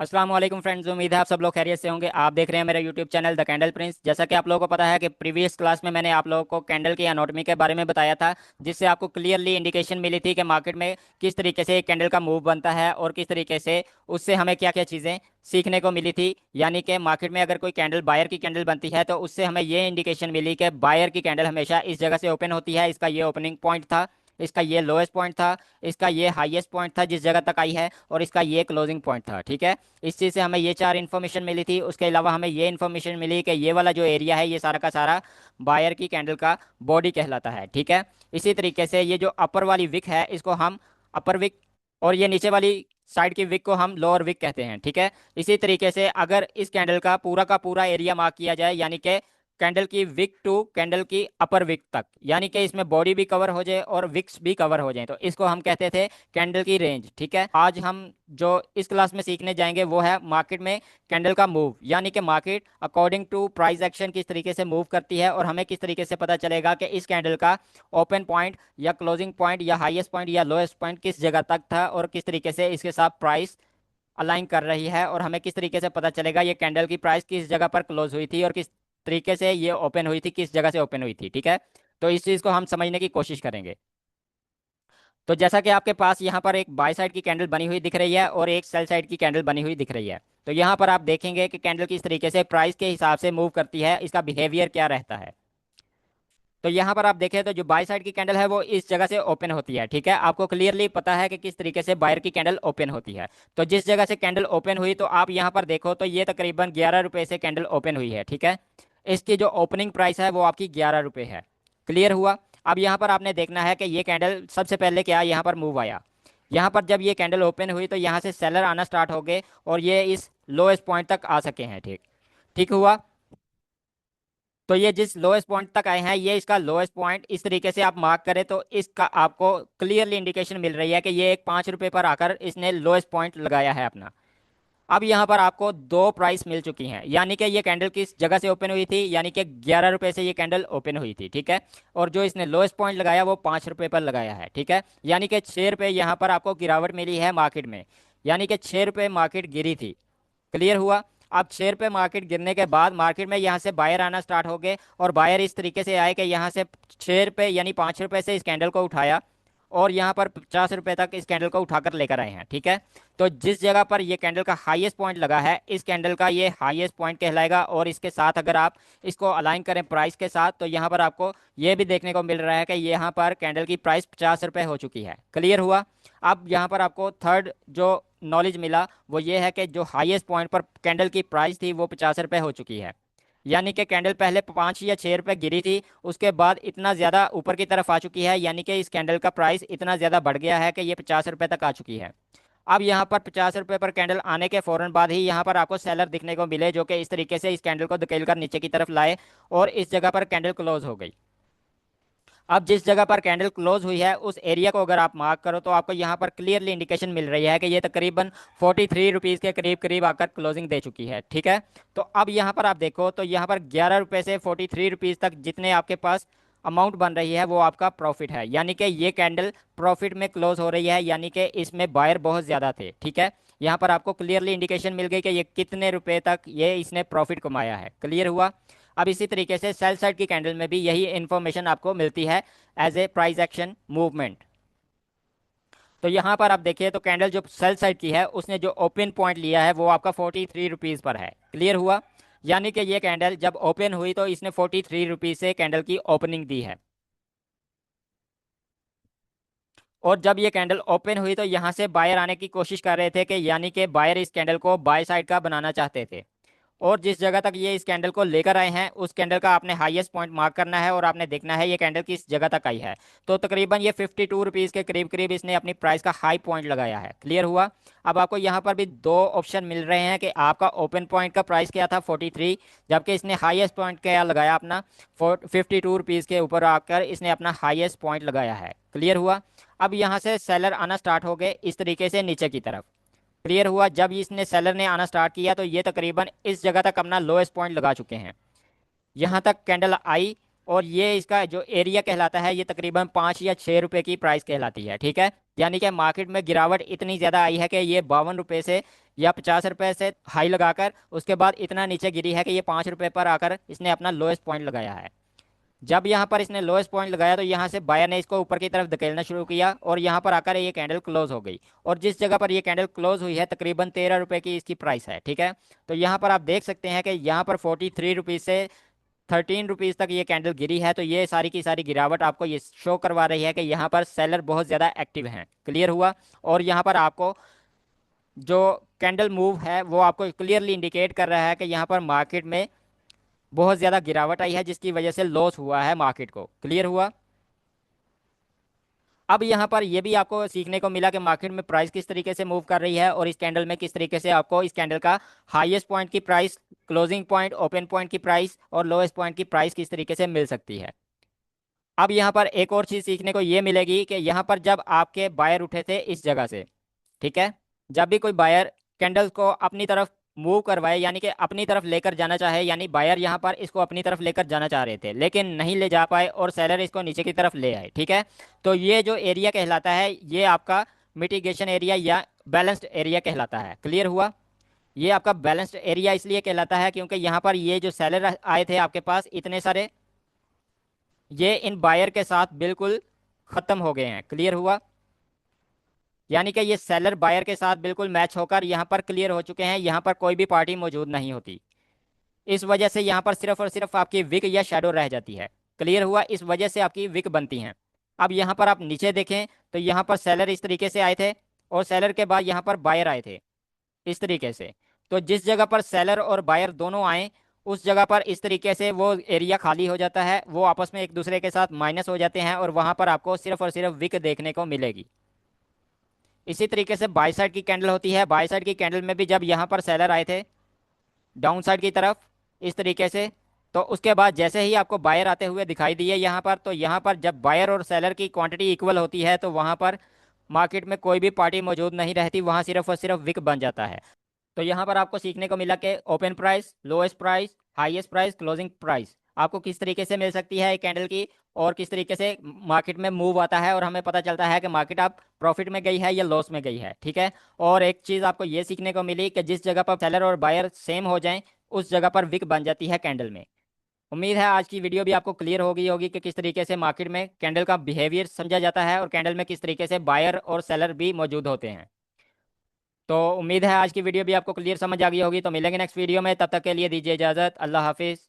अस्सलाम वालेकुम फ्रेंड्स, उम्मीद है आप सब लोग खैरियत से होंगे। आप देख रहे हैं मेरा YouTube channel the candle Prince. जैसा कि आप लोगों को पता है कि प्रीवियस क्लास में मैंने आप लोगों को कैंडल की एनाटॉमी के बारे में बताया था, जिससे आपको क्लियरली इंडिकेशन मिली थी कि मार्केट में किस तरीके से कैंडल का मूव बनता है और किस तरीके से उससे हमें क्या क्या चीज़ें सीखने को मिली थी। यानी कि मार्केट में अगर कोई कैंडल बायर की कैंडल बनती है तो उससे हमें ये इंडिकेशन मिली कि बायर की कैंडल हमेशा इस जगह से ओपन होती है। इसका ये ओपनिंग पॉइंट था, इसका ये लोएस्ट पॉइंट था, इसका ये हाईएस्ट पॉइंट था जिस जगह तक आई है, और इसका ये क्लोजिंग पॉइंट था। ठीक है, इस चीज़ से हमें ये चार इन्फॉर्मेशन मिली थी। उसके अलावा हमें ये इन्फॉर्मेशन मिली कि ये वाला जो एरिया है ये सारा का सारा बायर की कैंडल का बॉडी कहलाता है। ठीक है, इसी तरीके से ये जो अपर वाली विक है इसको हम अपर विक, और ये नीचे वाली साइड की विक को हम लोअर विक कहते हैं। ठीक है, इसी तरीके से अगर इस कैंडल का पूरा एरिया मार्क किया जाए, यानी कि कैंडल की विक टू कैंडल की अपर विक तक, यानी कि इसमें बॉडी भी कवर हो जाए और विक्स भी कवर हो जाए, तो इसको हम कहते थे कैंडल की रेंज। ठीक है, आज हम जो इस क्लास में सीखने जाएंगे वो है मार्केट में कैंडल का मूव, यानी कि market according to price action किस तरीके से मूव करती है, और हमें किस तरीके से पता चलेगा कि इस कैंडल का ओपन पॉइंट या क्लोजिंग पॉइंट या हाईएस्ट पॉइंट या लोएस्ट पॉइंट किस जगह तक था, और किस तरीके से इसके साथ प्राइस अलाइन कर रही है, और हमें किस तरीके से पता चलेगा ये कैंडल की प्राइस किस जगह पर क्लोज हुई थी और किस तरीके से ये ओपन हुई थी, किस जगह से ओपन हुई थी। ठीक है, तो इस चीज़ को हम समझने की कोशिश करेंगे। तो जैसा कि आपके पास यहाँ पर एक बाय साइड की कैंडल बनी हुई दिख रही है और एक सेल साइड की कैंडल बनी हुई दिख रही है, तो यहाँ पर आप देखेंगे कि कैंडल किस तरीके से प्राइस के हिसाब से मूव करती है, इसका बिहेवियर क्या रहता है। तो यहाँ पर आप देखें तो जो बाय साइड की कैंडल है वो इस जगह से ओपन होती है। ठीक है, आपको क्लियरली पता है कि किस तरीके से बायर की कैंडल ओपन होती है। तो जिस जगह से कैंडल ओपन हुई तो आप यहाँ पर देखो तो ये तकरीबन 11 रुपये से कैंडल ओपन हुई है। ठीक है, इसकी जो ओपनिंग प्राइस है वो आपकी 11 रुपये है। क्लियर हुआ। अब यहाँ पर आपने देखना है कि ये कैंडल सबसे पहले क्या यहाँ पर मूव आया। यहाँ पर जब ये कैंडल ओपन हुई तो यहाँ से सेलर आना स्टार्ट हो गए और ये इस लोएस्ट पॉइंट तक आ सके हैं। ठीक, ठीक हुआ। तो ये जिस लोएस्ट पॉइंट तक आए हैं ये इसका लोएस्ट पॉइंट, इस तरीके से आप मार्क करें तो इसका आपको क्लियरली इंडिकेशन मिल रही है कि ये एक 5 रुपये पर आकर इसने लोएस्ट पॉइंट लगाया है अपना। अब यहाँ पर आपको दो प्राइस मिल चुकी हैं, यानी कि ये कैंडल किस जगह से ओपन हुई थी, यानी कि 11 रुपये से ये कैंडल ओपन हुई थी। ठीक है, और जो इसने लोएस्ट पॉइंट लगाया वो 5 रुपये पर लगाया है। ठीक है, यानी कि 6 रुपये यहाँ पर आपको गिरावट मिली है मार्केट में, यानी कि 6 रुपये मार्केट गिरी थी। क्लियर हुआ। अब शेयर पे मार्केट गिरने के बाद मार्केट में यहाँ से बायर आना स्टार्ट हो गए, और बायर इस तरीके से आए कि यहाँ से शेयर पे यानी 5 रुपए से इस कैंडल को उठाया और यहाँ पर 50 रुपए तक इस कैंडल को उठाकर लेकर आए हैं। ठीक है, तो जिस जगह पर ये कैंडल का हाईएस्ट पॉइंट लगा है इस कैंडल का ये हाईएस्ट पॉइंट कहलाएगा, और इसके साथ अगर आप इसको अलाइन करें प्राइस के साथ तो यहाँ पर आपको ये भी देखने को मिल रहा है कि यहाँ पर कैंडल की प्राइस 50 रुपये हो चुकी है। क्लियर हुआ। अब यहाँ पर आपको थर्ड जो नॉलेज मिला वो ये है कि जो हाईएस्ट पॉइंट पर कैंडल की प्राइस थी वो 50 रुपये हो चुकी है, यानी कि कैंडल पहले 5 या 6 रुपये गिरी थी, उसके बाद इतना ज़्यादा ऊपर की तरफ आ चुकी है, यानी कि इस कैंडल का प्राइस इतना ज़्यादा बढ़ गया है कि ये 50 रुपये तक आ चुकी है। अब यहाँ पर 50 रुपये पर कैंडल आने के फौरन बाद ही यहाँ पर आपको सेलर दिखने को मिले जो कि इस तरीके से इस कैंडल को धकेल कर नीचे की तरफ लाए, और इस जगह पर कैंडल क्लोज हो गई। अब जिस जगह पर कैंडल क्लोज हुई है उस एरिया को अगर आप मार्क करो तो आपको यहाँ पर क्लियरली इंडिकेशन मिल रही है कि ये तकरीबन 43 रुपीज़ के करीब करीब आकर क्लोजिंग दे चुकी है। ठीक है, तो अब यहाँ पर आप देखो तो यहाँ पर 11 रुपये से 43 रुपीज़ तक जितने आपके पास अमाउंट बन रही है वो आपका प्रॉफिट है, यानी कि ये कैंडल प्रॉफिट में क्लोज हो रही है, यानी कि इसमें बायर बहुत ज़्यादा थे। ठीक है, यहाँ पर आपको क्लियरली इंडिकेशन मिल गई कि ये कितने रुपए तक ये इसने प्रॉफिट कमाया है। क्लियर हुआ। अब इसी तरीके से सेल साइड की कैंडल में भी यही इंफॉर्मेशन आपको मिलती है as a price action movement. तो यहाँ पर आप देखिए तो कैंडल जो सेल साइड की है उसने जो ओपन पॉइंट लिया है वो आपका 43 रुपीज़ पर है। क्लियर हुआ। यानी कि ये कैंडल जब ओपन हुई तो इसने 43 रुपीज़ से कैंडल की ओपनिंग दी है, और जब ये कैंडल ओपन हुई तो यहाँ से बायर आने की कोशिश कर रहे थे, कि यानी कि बायर इस कैंडल को बाय साइड का बनाना चाहते थे, और जिस जगह तक ये इस कैंडल को लेकर आए हैं उस कैंडल का आपने हाईएस्ट पॉइंट मार्क करना है, और आपने देखना है ये कैंडल किस जगह तक आई है। तो तकरीबन ये 52 रुपीज़ के करीब करीब इसने अपनी प्राइस का हाई पॉइंट लगाया है। क्लियर हुआ। अब आपको यहाँ पर भी दो ऑप्शन मिल रहे हैं कि आपका ओपन पॉइंट का प्राइस क्या था 43, जबकि इसने हाईएस्ट पॉइंट क्या लगाया अपना 52 रुपीज़ के ऊपर आकर इसने अपना हाईएस्ट पॉइंट लगाया है। क्लियर हुआ। अब यहाँ से सेलर आना स्टार्ट हो गए इस तरीके से नीचे की तरफ। क्लियर हुआ। जब इसने सेलर ने आना स्टार्ट किया तो ये तकरीबन इस जगह तक अपना लोएस्ट पॉइंट लगा चुके हैं। यहाँ तक कैंडल आई और ये इसका जो एरिया कहलाता है ये तकरीबन 5 या 6 रुपए की प्राइस कहलाती है, ठीक है। यानी कि मार्केट में गिरावट इतनी ज़्यादा आई है कि ये 52 रुपए से या 50 रुपए से हाई लगाकर उसके बाद इतना नीचे गिरी है कि ये 5 रुपए पर आकर इसने अपना लोएस्ट पॉइंट लगाया है। जब यहाँ पर इसने लोएस्ट पॉइंट लगाया तो यहाँ से बायर ने इसको ऊपर की तरफ धकेलना शुरू किया और यहाँ पर आकर ये कैंडल क्लोज हो गई। और जिस जगह पर ये कैंडल क्लोज हुई है तकरीबन 13 रुपए की इसकी प्राइस है, ठीक है। तो यहाँ पर आप देख सकते हैं कि यहाँ पर 43 रुपीज़ से 13 रुपीज़ तक ये कैंडल गिरी है। तो ये सारी की सारी गिरावट आपको ये शो करवा रही है कि यहाँ पर सेलर बहुत ज़्यादा एक्टिव हैं। क्लियर हुआ। और यहाँ पर आपको जो कैंडल मूव है वो आपको क्लियरली इंडिकेट कर रहा है कि यहाँ पर मार्केट में बहुत ज़्यादा गिरावट आई है जिसकी वजह से लॉस हुआ है मार्केट को। क्लियर हुआ। अब यहाँ पर यह भी आपको सीखने को मिला कि मार्केट में प्राइस किस तरीके से मूव कर रही है और इस कैंडल में किस तरीके से आपको इस कैंडल का हाईएस्ट पॉइंट की price, closing point, open point की प्राइस और लोएस्ट पॉइंट की प्राइस किस तरीके से मिल सकती है। अब यहाँ पर एक और चीज़ सीखने को ये मिलेगी कि यहाँ पर जब आपके बायर उठे थे इस जगह से, ठीक है, जब भी कोई बायर कैंडल को अपनी तरफ मूव करवाए यानी कि अपनी तरफ लेकर जाना चाहे, यानी बायर यहाँ पर इसको अपनी तरफ लेकर जाना चाह रहे थे लेकिन नहीं ले जा पाए और सेलर इसको नीचे की तरफ ले आए, ठीक है। तो ये जो एरिया कहलाता है ये आपका मिटिगेशन एरिया या बैलेंस्ड एरिया कहलाता है। क्लियर हुआ। ये आपका बैलेंस्ड एरिया इसलिए कहलाता है क्योंकि यहाँ पर ये जो सेलर आए थे आपके पास इतने सारे, ये इन बायर के साथ बिल्कुल खत्म हो गए हैं। क्लियर हुआ। यानी कि ये सेलर बायर के साथ बिल्कुल मैच होकर यहाँ पर क्लियर हो चुके हैं, यहाँ पर कोई भी पार्टी मौजूद नहीं होती। इस वजह से यहाँ पर सिर्फ और सिर्फ आपकी विक या शेडो रह जाती है। क्लियर हुआ। इस वजह से आपकी विक बनती हैं। अब यहाँ पर आप नीचे देखें तो यहाँ पर सेलर इस तरीके से आए थे और सेलर के बाद यहाँ पर बायर आए थे इस तरीके से। तो जिस जगह पर सेलर और बायर दोनों आए उस जगह पर इस तरीके से वो एरिया खाली हो जाता है, वो आपस में एक दूसरे के साथ माइनस हो जाते हैं और वहाँ पर आपको सिर्फ और सिर्फ विक देखने को मिलेगी। इसी तरीके से बाई साइड की कैंडल होती है। बाई साइड की कैंडल में भी जब यहाँ पर सेलर आए थे डाउन साइड की तरफ इस तरीके से, तो उसके बाद जैसे ही आपको बायर आते हुए दिखाई दिए यहाँ पर, तो यहाँ पर जब बायर और सेलर की क्वांटिटी इक्वल होती है तो वहाँ पर मार्केट में कोई भी पार्टी मौजूद नहीं रहती, वहाँ सिर्फ और सिर्फ विक बन जाता है। तो यहाँ पर आपको सीखने को मिला कि open price, lowest price, highest price, closing price आपको किस तरीके से मिल सकती है एक कैंडल की और किस तरीके से मार्केट में मूव आता है और हमें पता चलता है कि मार्केट आप प्रॉफिट में गई है या लॉस में गई है, ठीक है। और एक चीज़ आपको ये सीखने को मिली कि जिस जगह पर सेलर और बायर सेम हो जाएं उस जगह पर विक बन जाती है कैंडल में। उम्मीद है आज की वीडियो भी आपको क्लियर हो गई होगी कि किस तरीके से मार्केट में कैंडल का बिहेवियर समझा जाता है और कैंडल में किस तरीके से बायर और सेलर भी मौजूद होते हैं। तो उम्मीद है आज की वीडियो भी आपको क्लियर समझ आ गई होगी। तो मिलेंगे नेक्स्ट वीडियो में, तब तक के लिए दीजिए इजाज़त। अल्लाह हाफिज़।